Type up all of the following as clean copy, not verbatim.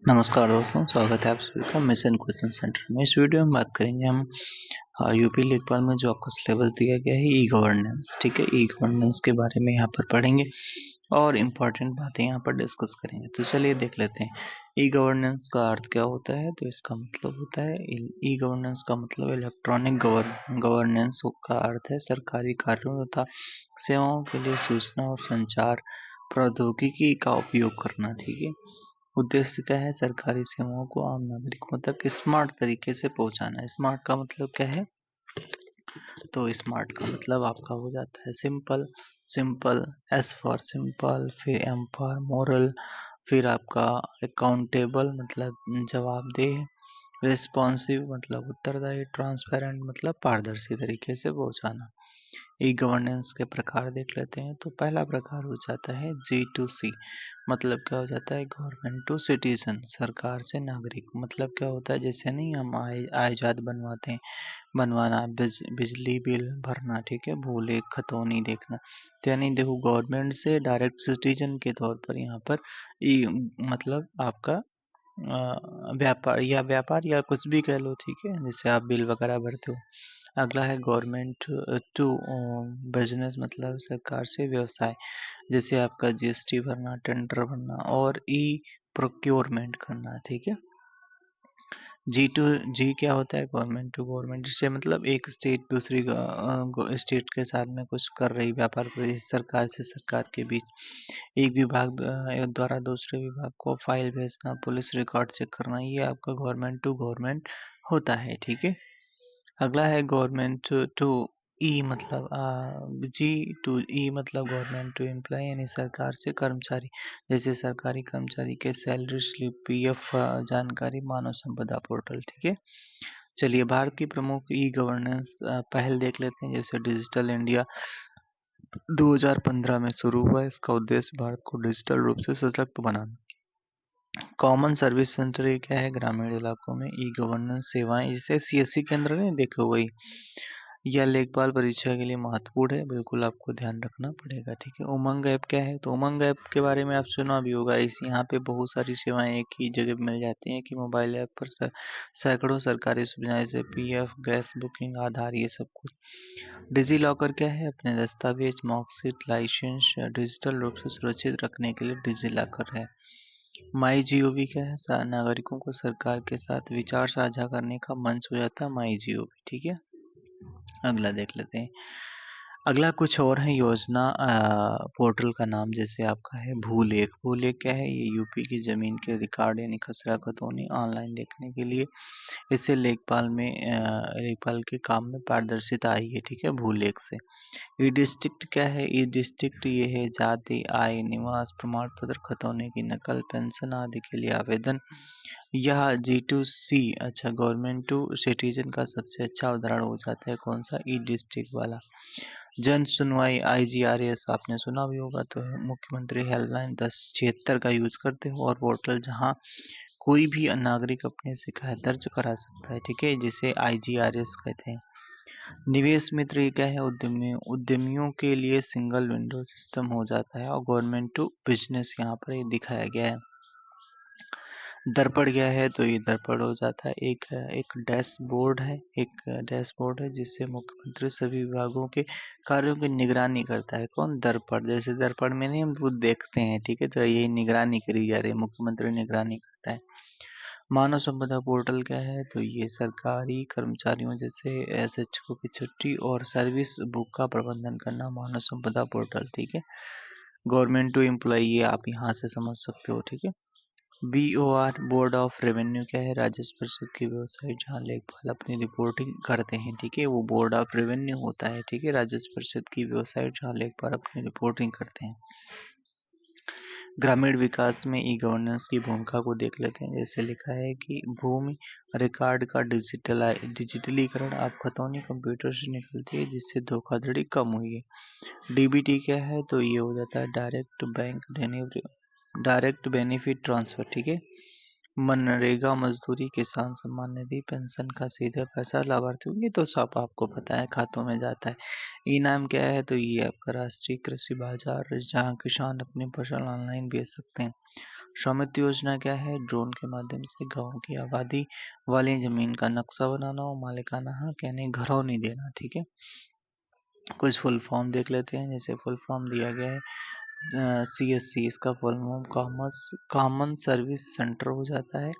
नमस्कार दोस्तों, स्वागत है आप सभी का मिशन क्वेश्चन सेंटर में। इस वीडियो में बात करेंगे हम यूपी लेखपाल में जो आपको सिलेबस दिया गया है ई गवर्नेंस। ठीक है, ई गवर्नेंस के बारे में यहाँ पर पढ़ेंगे और इम्पोर्टेंट बातें यहाँ पर डिस्कस करेंगे। तो चलिए देख लेते हैं ई गवर्नेंस का अर्थ क्या होता है। तो इसका मतलब होता है ई गवर्नेंस का मतलब इलेक्ट्रॉनिक गवर्नेंस का अर्थ है सरकारी कार्यों तथा सेवाओं के लिए सूचना और संचार प्रौद्योगिकी का उपयोग करना। ठीक है, उद्देश्य क्या है? सरकारी सेवाओं को आम नागरिकों तक स्मार्ट तरीके से पहुंचाना। स्मार्ट का मतलब क्या है? तो स्मार्ट का मतलब आपका हो जाता है simple. Simple, S for simple, फिर एम फॉर मोरल, फिर आपका अकाउंटेबल मतलब जवाबदेह, रिस्पॉन्सिव मतलब उत्तरदायी, ट्रांसपेरेंट मतलब पारदर्शी तरीके से पहुंचाना। ई गवर्नेंस के प्रकार देख लेते हैं। तो पहला प्रकार हो जाता है G2C। मतलब क्या हो जाता है? गवर्नमेंट टू सिटीजन, सरकार से नागरिक। मतलब क्या होता है? जैसे नहीं हम आयजात बनवाते हैं, बनवाना, बिजली बिल भरना, ठीक है, भूले खतौनी देखना। तो यानी देखो गवर्नमेंट से डायरेक्ट सिटीजन के तौर पर यहाँ पर ई मतलब आपका व्यापार या कुछ भी कह लो, ठीक है, जैसे आप बिल वगैरह भरते हो। अगला है गवर्नमेंट टू बिजनेस, मतलब सरकार से व्यवसाय, जैसे आपका जीएसटी भरना, टेंडर भरना और ई प्रोक्योरमेंट करना। ठीक है, जी क्या होता है? गवर्नमेंट टू गवर्नमेंट, जिससे मतलब एक स्टेट दूसरी स्टेट के साथ में कुछ कर रही, व्यापार कर रही, सरकार से सरकार के बीच। एक विभाग द्वारा दूसरे विभाग को फाइल भेजना, पुलिस रिकॉर्ड चेक करना, ये आपका गवर्नमेंट टू गवर्नमेंट होता है। ठीक है, अगला है गवर्नमेंट टू ई, मतलब जी टू ई मतलब गवर्नमेंट टू एम्प्लॉय, यानी सरकार से कर्मचारी, जैसे सरकारी कर्मचारी के सैलरी स्लिप, पीएफ जानकारी, मानव संपदा पोर्टल। ठीक है, चलिए भारत की प्रमुख ई गवर्नेंस पहल देख लेते हैं। जैसे डिजिटल इंडिया 2015 में शुरू हुआ। इसका उद्देश्य भारत को डिजिटल रूप से सशक्त बनाना। कॉमन सर्विस सेंटर ये क्या है? ग्रामीण इलाकों में ई गवर्नेंस सेवाएं, जैसे सीएससी केंद्र नहीं देखो वही। यह लेखपाल परीक्षा के लिए महत्वपूर्ण है, बिल्कुल आपको ध्यान रखना पड़ेगा। ठीक है, उमंग ऐप क्या है? तो उमंग ऐप के बारे में आप सुना भी होगा। इस यहाँ पे बहुत सारी सेवाएं एक ही जगह पे मिल जाती हैं कि मोबाइल ऐप पर सैकड़ों सरकारी सुविधाएं, जैसे पीएफ, गैस बुकिंग, आधार, ये सब कुछ। डिजी लॉकर क्या है? अपने दस्तावेज, मार्कशीट, लाइसेंस डिजिटल रूप से सुरक्षित रखने के लिए डिजी लॉकर है। माई जीओवी क्या है? नागरिकों को सरकार के साथ विचार साझा करने का मंच हो जाता है माई जीओवी। ठीक है, अगला देख लेते हैं। अगला कुछ और है योजना पोर्टल का नाम, जैसे आपका है भूलेख। भूलेख क्या है? ये यूपी की जमीन के रिकॉर्ड यानी खसरा खतौनी ऑनलाइन देखने के लिए, इससे लेखपाल के काम में पारदर्शिता आई है। ठीक है, भूलेख से। ई डिस्ट्रिक्ट क्या है? ई डिस्ट्रिक्ट ये है जाति, आय, निवास प्रमाण पत्र, खतौनी की नकल, पेंशन आदि के लिए आवेदन। यह G2C, अच्छा, गवर्नमेंट टू सिटीजन का सबसे अच्छा उदाहरण हो जाता है। कौन सा? ई डिस्ट्रिक्ट वाला। जन सुनवाई IGRS आपने सुना भी होगा। तो मुख्यमंत्री हेल्पलाइन 1076 का यूज करते हो, और पोर्टल जहां कोई भी नागरिक अपनी शिकायत दर्ज करा सकता है। ठीक है, जिसे IGRS कहते हैं। निवेश मित्र ये क्या है? उद्यमियों के लिए सिंगल विंडो सिस्टम हो जाता है, और गवर्नमेंट टू बिजनेस यहाँ पर ये दिखाया गया है। दर्पण क्या है? तो ये दर्पण हो जाता है एक डैशबोर्ड है, जिससे मुख्यमंत्री सभी विभागों के कार्यों की निगरानी करता है। कौन? दर्पण। जैसे दर्पण में नहीं हम खुद देखते हैं, ठीक है, तो यही निगरानी करी जा रही है, मुख्यमंत्री निगरानी करता है। मानव संपदा पोर्टल क्या है? तो ये सरकारी कर्मचारियों जैसे शिक्षकों की छुट्टी और सर्विस बुक का प्रबंधन करना, मानव संपदा पोर्टल। ठीक है, गवर्नमेंट टू एम्प्लॉय ये आप यहाँ से समझ सकते हो। ठीक है, BOR बोर्ड ऑफ रेवेन्यू क्या है? राजस्व परिषद की वेबसाइट जहाँ लेखपाल अपनी रिपोर्टिंग करते हैं। ठीक है, वो बोर्ड ऑफ रेवेन्यू होता है। ठीक है, राजस्व परिषद की वेबसाइट जहाँ लेखपाल अपनी रिपोर्टिंग करते हैं। ग्रामीण विकास में ई गवर्नेंस की भूमिका को देख लेते हैं। जैसे लिखा है कि भूमि रिकॉर्ड का डिजिटलीकरण, आप खतौनी कंप्यूटर से निकलती है, जिससे धोखाधड़ी कम हुई है। DBT क्या है? तो ये हो जाता है डायरेक्ट बेनिफिट ट्रांसफर। ठीक है, मनरेगा मजदूरी, किसान सम्मान निधि, पेंशन का सीधा पैसा लाभार्थियों की, तो सब आपको पता है खातों में जाता है। इनाम क्या है? तो ये आपका राष्ट्रीय कृषि बाजार, जहाँ किसान अपनी फसल ऑनलाइन बेच सकते हैं। स्वामित्व योजना क्या है? ड्रोन के माध्यम से गांव की आबादी वाली जमीन का नक्शा बनाना और मालिकाना हक यानी घरौनी देना। ठीक है, कुछ फुल फॉर्म देख लेते हैं। जैसे फुल फॉर्म दिया गया है CSC, इसका full form common service centre हो जाता है।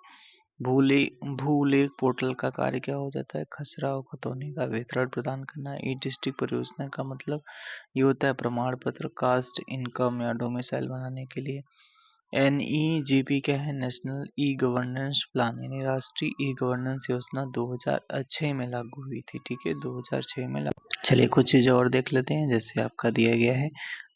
भूलेख पोर्टल का कार्य क्या हो जाता है? खसरा और खतौनी का वितरण प्रदान करना। ई डिस्ट्रिक्ट परियोजना का मतलब ये होता है प्रमाण पत्र, कास्ट, इनकम या डोमिसाइल बनाने के लिए। NEGP क्या है? नेशनल ई गवर्नेंस प्लान यानी राष्ट्रीय ई गवर्नेंस योजना 2006 में लागू हुई थी। ठीक है, 2006 में लागू। चलिए कुछ चीज़ें और देख लेते हैं। जैसे आपका दिया गया है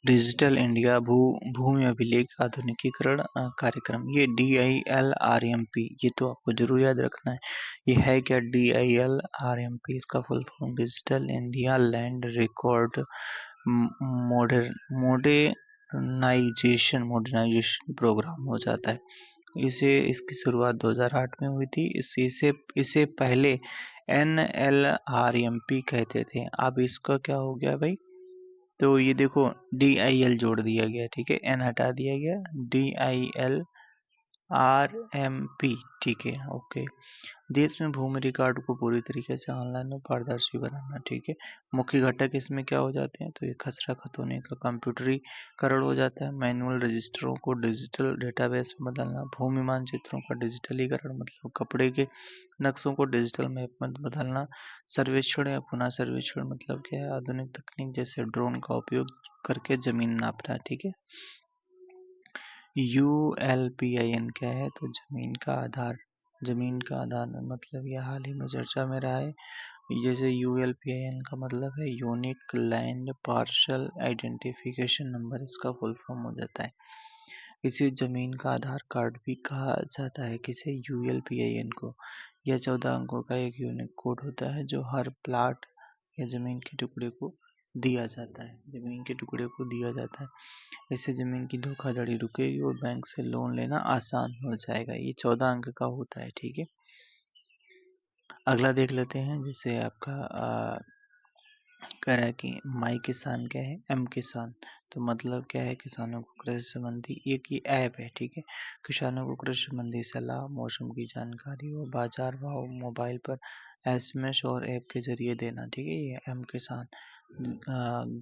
डिजिटल इंडिया भूमि अभिलेख आधुनिकीकरण कार्यक्रम, ये DILRMP, ये तो आपको जरूर याद रखना है। ये है क्या? DILRMP, इसका full form digital India land record modernisation programme हो जाता है। इसकी शुरुआत 2008 में हुई थी। इसे पहले NLRMP कहते थे। अब इसका क्या हो गया भाई? तो ये देखो DIL जोड़ दिया गया। ठीक है, N हटा दिया गया, DILRMP। ठीक है, ओके। देश में भूमि रिकॉर्ड को पूरी तरीके से ऑनलाइन और पारदर्शी बनाना। ठीक है, मुख्य घटक इसमें क्या हो जाते हैं? तो ये खसरा खतौनी का कंप्यूटरीकरण हो जाता है। मैनुअल रजिस्टरों को डिजिटल डेटाबेस में बदलना। भूमि मानचित्रों का डिजिटलीकरण मतलब कपड़े के नक्शों को डिजिटल मैप में बदलना। सर्वेक्षण या पुनः सर्वेक्षण मतलब क्या है? आधुनिक तकनीक जैसे ड्रोन का उपयोग करके जमीन नापना। ठीक है, ULPIN क्या है? तो जमीन का आधार मतलब यह हाल ही में चर्चा में रहा है। जैसे ULPIN का मतलब है unique land partial identification number, इसका फुल फॉर्म हो जाता है। इसे जमीन का आधार कार्ड भी कहा जाता है। किसे? ULPIN को। यह 14 अंकों का एक यूनिक कोड होता है जो हर प्लाट या जमीन के टुकड़े को दिया जाता है। इससे जमीन की धोखाधड़ी रुकेगी और बैंक से लोन लेना आसान हो जाएगा। ये 14 अंक का होता है। ठीक है, अगला देख लेते हैं। जैसे आपका कह रहा है कि माई किसान क्या है? M किसान, तो मतलब क्या है? किसानों को कृषि संबंधी एक ये ऐप है। ठीक है, किसानों को कृषि संबंधी सलाह, मौसम की जानकारी और बाजार भाव मोबाइल पर SMS और ऐप के जरिए देना। ठीक है, ये M किसान।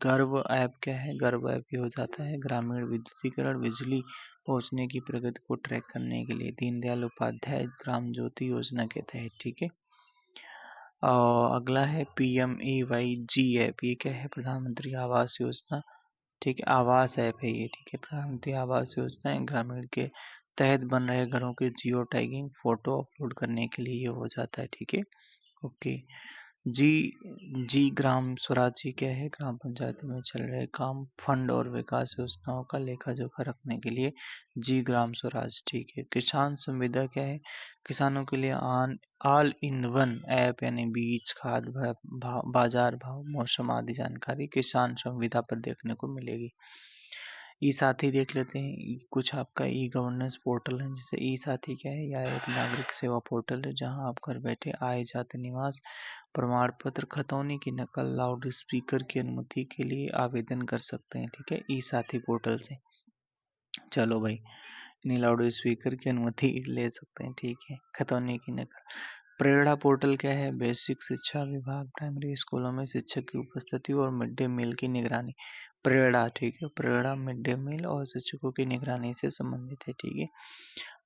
गर्व ऐप क्या है? गर्व ऐप ये हो जाता है ग्रामीण विद्युतीकरण, बिजली पहुंचने की प्रगति को ट्रैक करने के लिए दीनदयाल उपाध्याय ग्राम ज्योति योजना के तहत। ठीक है, अगला है PMAYG ऐप, ये क्या है? प्रधानमंत्री आवास योजना। ठीक है, आवास ऐप है ये। ठीक है, प्रधानमंत्री आवास योजना है ग्रामीण के तहत बन रहे घरों के जियो टैगिंग फोटो अपलोड करने के लिए ये हो जाता है। ठीक है, ओके। जी जी ग्राम स्वराज जी क्या है? ग्राम पंचायतों में चल रहे काम, फंड और विकास योजनाओं का लेखा जोखा रखने के लिए जी ग्राम स्वराज। ठीक है, किसान संविदा क्या है? किसानों के लिए ऑल इन वन ऐप यानी बीज, खाद, बाजार भाव, मौसम आदि जानकारी किसान संविदा पर देखने को मिलेगी। ई साथी देख लेते हैं। कुछ आपका ई गवर्नेंस पोर्टल है। जैसे ई साथी क्या है? यह एक नागरिक सेवा पोर्टल है जहां आप घर बैठे आय, जाति, निवास प्रमाण पत्र, खतौनी की नकल, लाउड स्पीकर की अनुमति के लिए आवेदन कर सकते हैं। ठीक है, ई साथी पोर्टल से। चलो भाई, यानी लाउड स्पीकर की अनुमति ले सकते हैं। ठीक है, खतौनी की नकल। प्रेरणा पोर्टल क्या है? बेसिक शिक्षा विभाग प्राइमरी स्कूलों में शिक्षक की उपस्थिति और मिड डे मील की निगरानी। प्रेरणा, ठीक है, प्रेरणा मिड डे मील और शिक्षकों की निगरानी से संबंधित है। ठीक है,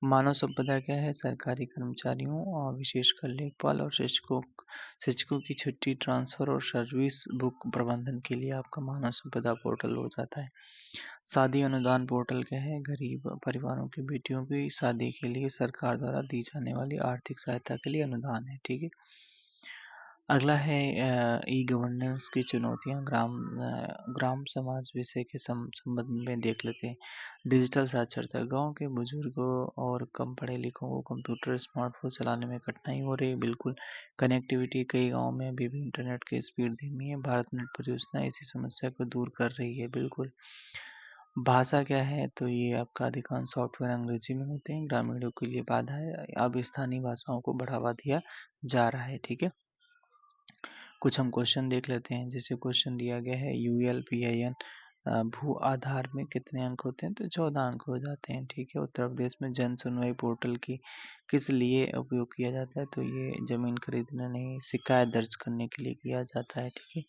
मानव संपदा क्या है? सरकारी कर्मचारियों और विशेषकर लेखपाल और शिक्षकों की छुट्टी, ट्रांसफर और सर्विस बुक प्रबंधन के लिए आपका मानव संपदा पोर्टल हो जाता है। शादी अनुदान पोर्टल क्या है? गरीब परिवारों की बेटियों की शादी के लिए सरकार द्वारा दी जाने वाली आर्थिक सहायता के लिए अनुदान है। ठीक है, अगला है ई गवर्नेंस की चुनौतियां। ग्राम समाज विषय के संबंध में देख लेते हैं। डिजिटल साक्षरता, गांव के बुजुर्गों और कम पढ़े लिखों को कंप्यूटर स्मार्टफोन चलाने में कठिनाई हो रही है। बिल्कुल, कनेक्टिविटी कई गांव में अभी भी इंटरनेट की स्पीड धीमी है। भारत नेट परियोजना इसी समस्या को दूर कर रही है। बिल्कुल, भाषा क्या है? तो ये आपका अधिकांश सॉफ्टवेयर अंग्रेजी में होते हैं। ग्रामीणों के लिए बाधा है। अब स्थानीय भाषाओं को बढ़ावा दिया जा रहा है। ठीक है, कुछ हम क्वेश्चन देख लेते हैं। जैसे क्वेश्चन दिया गया है ULPIN भू आधार में कितने अंक होते हैं? तो 14 अंक हो जाते हैं, ठीक है। उत्तर प्रदेश में जन सुनवाई पोर्टल की किस लिए उपयोग किया जाता है? तो ये ज़मीन खरीदने नहीं, शिकायत दर्ज करने के लिए किया जाता है, ठीक है।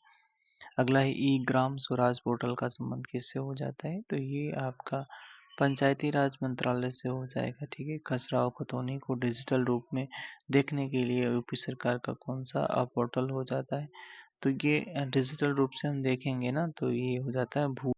अगला है ई ग्राम स्वराज पोर्टल का संबंध किससे हो जाता है? तो ये आपका पंचायती राज मंत्रालय से हो जाएगा, ठीक है। खसरा खतौनी को डिजिटल रूप में देखने के लिए यूपी सरकार का कौन सा पोर्टल हो जाता है? तो ये डिजिटल रूप से हम देखेंगे ना, तो ये हो जाता है भू